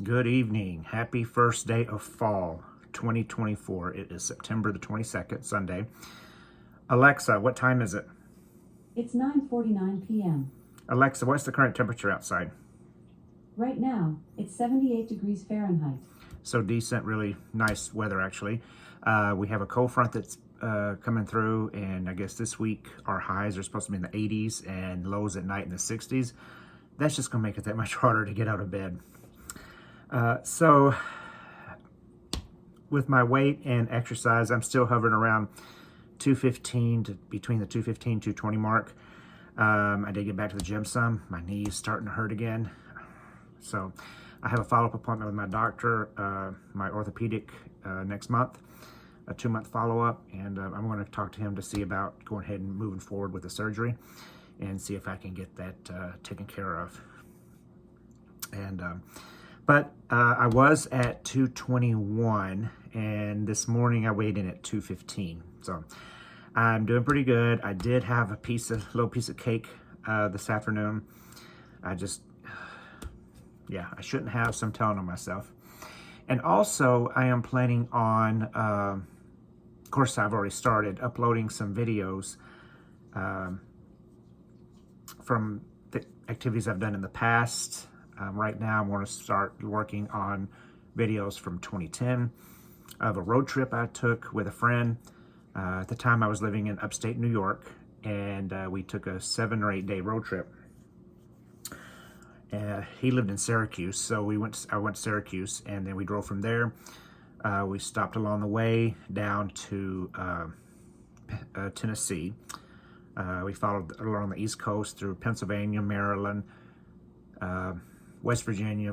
Good evening. Happy first day of fall 2024. It is September the 22nd, Sunday. Alexa, what time is it? It's 9:49 p.m. Alexa, what's the current temperature outside? Right now, it's 78 degrees Fahrenheit. So decent, really nice weather, actually. We have a cold front that's coming through, and I guess this week our highs are supposed to be in the 80s and lows at night in the 60s. That's just going to make it that much harder to get out of bed. So with my weight and exercise, I'm still hovering around 215 to between the 215 220 mark. I did get back to the gym some. My knee is starting to hurt again. So I have a follow-up appointment with my doctor, my orthopedic, next month, a 2-month follow-up, and I'm going to talk to him to see about going ahead and moving forward with the surgery and see if I can get that taken care of. And but I was at 221, and this morning I weighed in at 215. So I'm doing pretty good. I did have a little piece of cake this afternoon. I shouldn't have, so I'm telling on myself. And also, I am planning on, of course, I've already started uploading some videos from the activities I've done in the past. Right now, I'm going to start working on videos from 2010 of a road trip I took with a friend. At the time, I was living in upstate New York, and we took a 7 or 8 day road trip. He lived in Syracuse, so I went to Syracuse, and then we drove from there. We stopped along the way down to Tennessee. We followed along the East Coast through Pennsylvania, Maryland, West Virginia,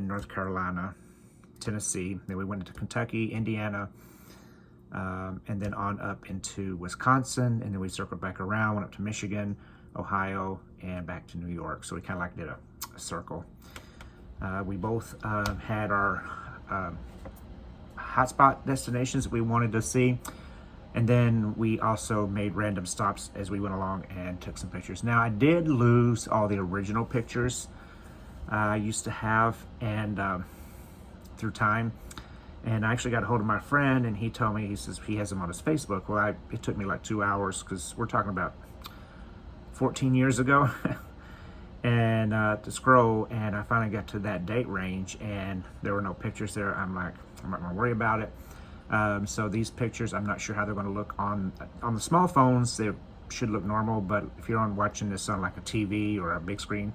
North Carolina, Tennessee. Then we went into Kentucky, Indiana, and then on up into Wisconsin, and then we circled back around, went up to Michigan, Ohio, and back to New York. So we kind of like did a circle. We both had our hotspot destinations that we wanted to see, and then we also made random stops as we went along and took some pictures. Now, I did lose all the original pictures I used to have, and through time. And I actually got a hold of my friend, and he told me, he says he has them on his Facebook. Well, it took me like 2 hours, because we're talking about 14 years ago, and to scroll, and I finally got to that date range, and there were no pictures there. I'm like, I'm not going to worry about it. So these pictures, I'm not sure how they're going to look on the small phones. They should look normal, but if you're watching this on like a TV or a big screen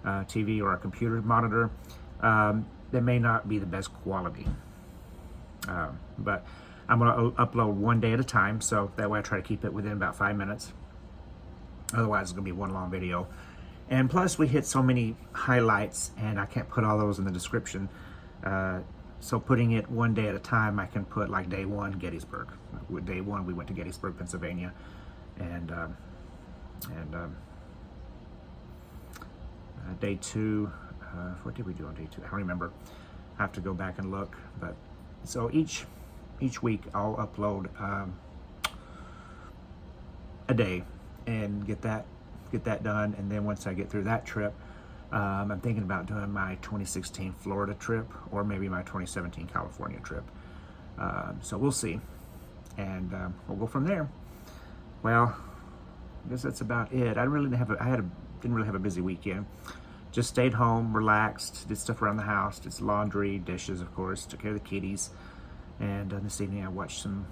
TV or a computer monitor, they may not be the best quality. But I'm going to upload one day at a time, so that way I try to keep it within about 5 minutes. Otherwise, it's going to be one long video. And plus, we hit so many highlights, and I can't put all those in the description. So putting it one day at a time, I can put like day 1, Gettysburg. With day 1, we went to Gettysburg, Pennsylvania, and day 2, what did we do on day 2? I don't remember. I have to go back and look. But so each week I'll upload a day and get that done. And then once I get through that trip, I'm thinking about doing my 2016 Florida trip, or maybe my 2017 California trip. So we'll see, and we'll go from there. Well, I guess that's about it. I didn't really have a busy weekend. Just stayed home, relaxed, did stuff around the house, did some laundry, dishes, of course, took care of the kitties. And this evening I watched some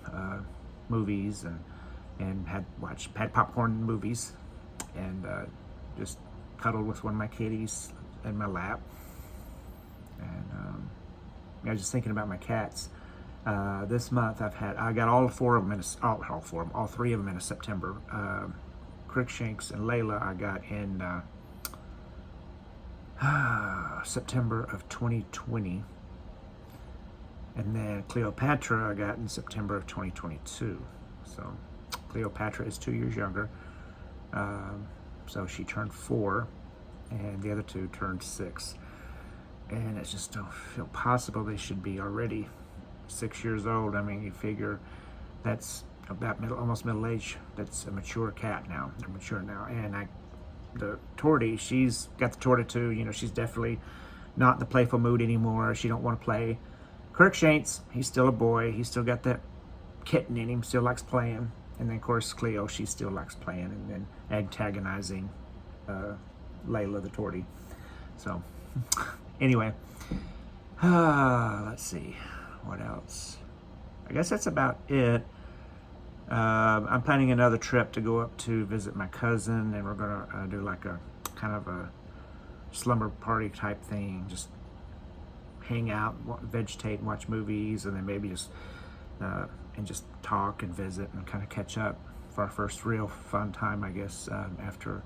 movies and had popcorn movies, and just cuddled with one of my kitties in my lap. And I was just thinking about my cats. This month I got all 3 of them in September. Crookshanks and Layla I got in September of 2020, and then Cleopatra I got in September of 2022. So Cleopatra is 2 years younger, so she turned 4, and the other 2 turned 6, and it just don't feel possible they should be already 6 years old. I mean, you figure that's about almost middle age. That's a mature cat now. They're mature now, and the Tortie, she's got the tortitude. You know, she's definitely not in the playful mood anymore. She don't want to play. Crookshanks, he's still a boy. He's still got that kitten in him, still likes playing. And then, of course, Cleo, she still likes playing and then antagonizing Layla the Tortie. So, anyway, let's see. What else? I guess that's about it. I'm planning another trip to go up to visit my cousin, and we're going to do like a kind of a slumber party type thing. Just hang out, vegetate, and watch movies, and then maybe just and just talk and visit and kind of catch up for our first real fun time, I guess, after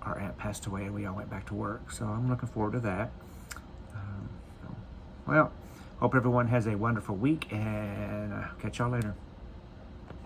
our aunt passed away and we all went back to work. So I'm looking forward to that. Well, hope everyone has a wonderful week, and catch y'all later.